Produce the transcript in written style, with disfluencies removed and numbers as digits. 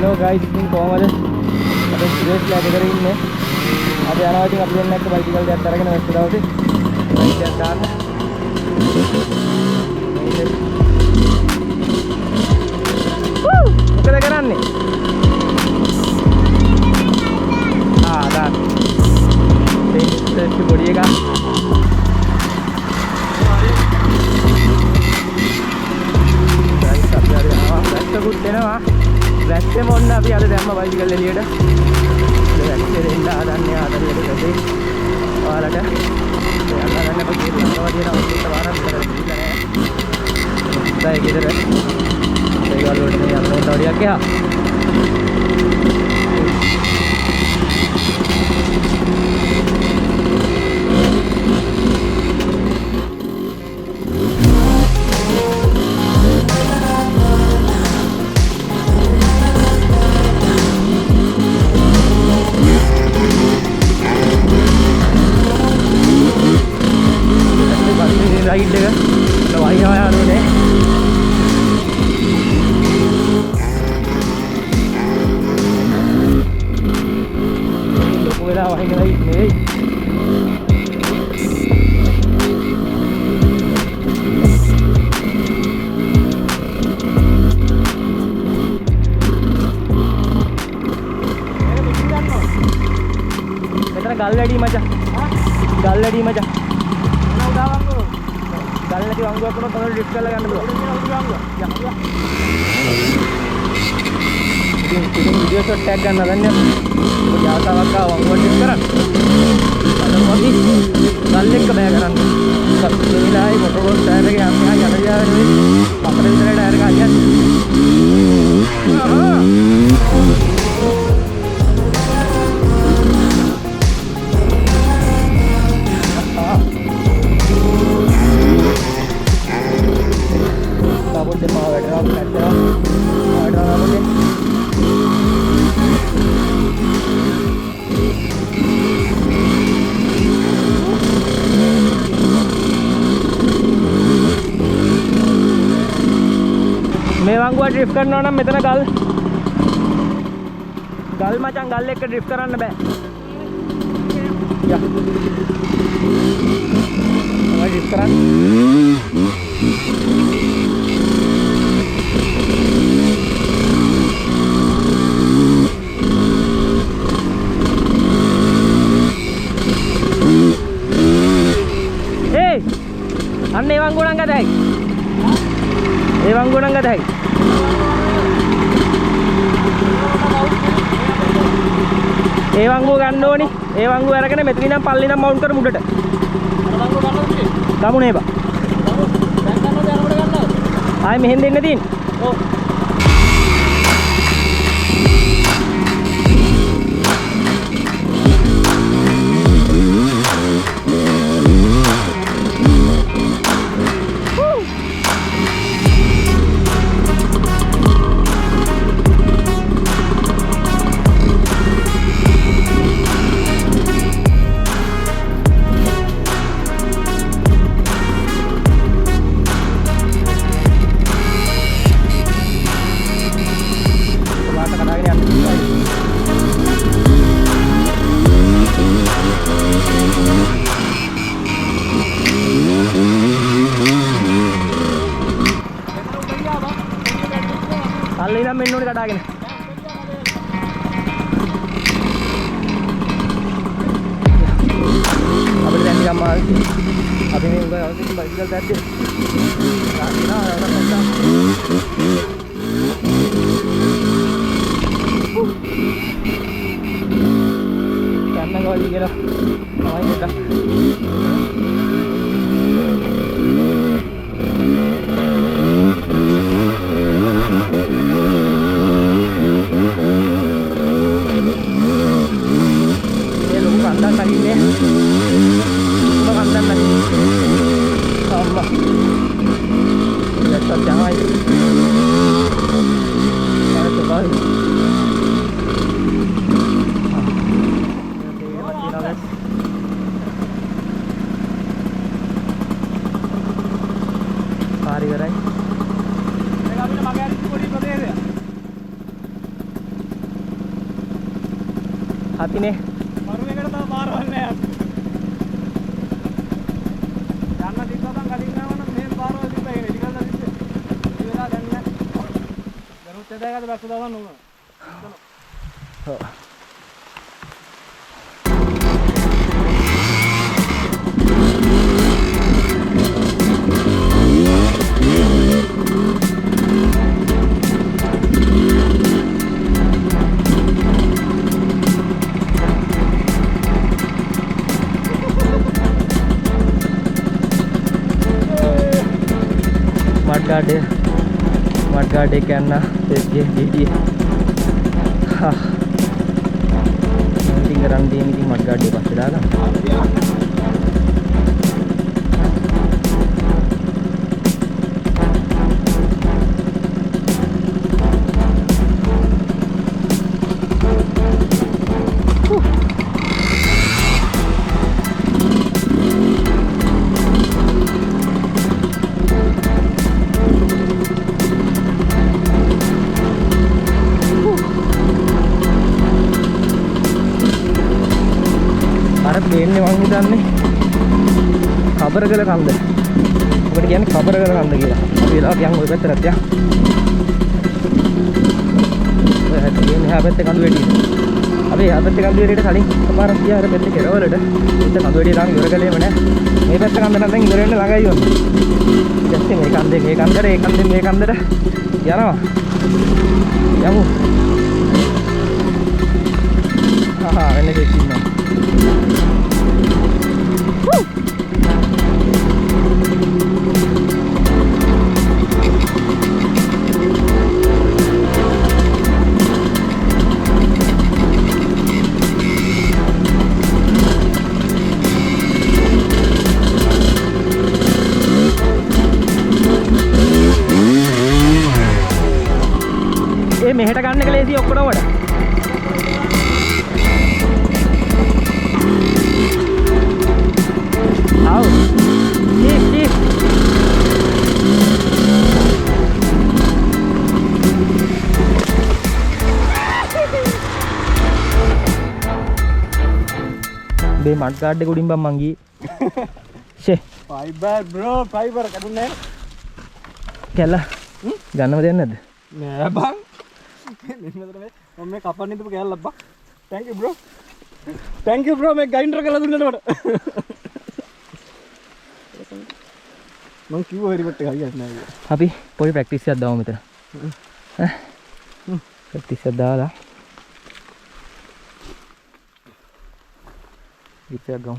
Hello guys, ඉතින් කොහමද? අද ස්ට්‍රේට් ලෑග් එකේ ඉන්නේ. අද යනවා ඉතින් අපි දෙන්න එක්ක බයිසිකල් එකක් අරගෙන වෙස්ට් දවසේ බයික් එකක් දාන්න. මොකද කරන්නේ? දාන්න. දෙන්න පොඩි එකක්. guys අපි අර යනවා. වැස්සකුත් දෙනවා. වැස්සෙම ඔන්න අපි අද දැම්ම බයිසිකල් එළියට. වැස්සේ දෙන්න හදන්නේ ආදරයට ගදී. ඔයාලට එයාලා ගන්න අපේ ලංකාව දින අවුරුද්දට වාරක් විතර දීලා නැහැ. දැන් ගෙදර ඒගොල්ලෝ වලට මේ යන්න ඕන ඩෝරියක් ගියා. राइड जगह दवाई हवा यार उन्हें लोगों मेरा वहीं राइड नहीं कितना गालड़ी मजा गालड़ी मजा गाल लगी वांगू अपना कलर लिफ्ट कर लगाने दो वीडियो शॉट टैग करना धन्य तो जाता वक्का वांगू लिफ्ट करा अगर वही गाल लिफ्ट कर करा सब मिला है मोटर बोट टायर के हम यहां चले जा रहे हैं अपने तरह टायर का आ गया मैं वांगुआ ड्रिफ्ट करना ना मेतना गल गल मचान गल एक ड्रिफ्ट करना बे या ड्रिफ्ट करा अन्ने वांगुणंग गदाई ए वांगुणंग गदाई ए वांगु ගන්න ඕනි ඒ वांगु අරගෙන මෙතනින් නම් පල්ලි නම් මවුන්ට් කර මුඩට අර वांगु ගන්න ඕනේ ගමුනේ බා දැන් ගන්නවද යනකොට ගන්නවද ආයේ මෙහෙන් දෙන්න තියෙන්නේ ඔව් අල්ලේ නම් මෙන්න උනේ කඩාගෙන අපිට දැන් නිකන් මාල් අපි මේ උගා අවශ්‍ය බයිසිකල් දැද්දේ නාකිනා රටක් නැත්නම් ගාලි කියලා තමයි නේද හතිනේ මරුවේකට තව පාරවල් නෑ යන්න තිබ්බනම් කලින් නෑවනම් මේ පාරවල් තිබ්බා ඒක ඉතින් ගන්න තිබ්බේ ඉවරලා දැන් නෑ දරුත් එදාකට බැස්ස දාගන්න ඕන ඔව් මඩ්ගාඩේ කන්න තෙස්ගේ දීදී හා ඉතින් කරන් දෙන්නේ ඉතින් මඩ්ගාඩේ පස්සේ දාගන්න දෙන්නේ මං හිතන්නේ කබරගල කන්ද. ඔකට කියන්නේ කබරගල කන්ද කියලා. අපි වෙලාවක් යන් ওই පැත්තට යන්න. ඔය හැටියෙන් එහා පැත්තේ කඳු වෙඩිය. අපි එහා පැත්තේ කඳු වෙඩියට කලින් සමහරක් ගියා අර පැත්තේ කෙරවලට. ඒත් කඳු වෙඩිය තාම ඉවර කළේම නැහැ. මේ පැත්ත කන්ද නම් දැන් ඉවර වෙන්න ළඟයි වුණා. ඊට පස්සේ මේ කන්දේ මේ කන්දට ඒ කන්දේ මේ කන්දට යනවා. යමු. හා වෙන දෙයක් ඉන්නවා. මෙහෙට ගන්න එක ලේසි ඔක්කොම වඩා. ආව්. ටීක්. මේ මඩ් ගාඩ් එක උඩින් බම් මං ගියේ. ෂේ. ෆයිබර් බ්‍රෝ ෆයිබර් කඩුන්නේ. කැල්ල. ගන්නව දෙන්නේ නැද්ද? නෑ බං. मैं कपड़ नहीं तो क्या लब्बा थैंक यू ब्रो मैं ग्राइंडर कला दूंगा मत मैं क्यों हेरी बट्टे खाई जाना है अभी कोई प्रैक्टिस से दाओ मित्र प्रैक्टिस से दाला इसे गाऊं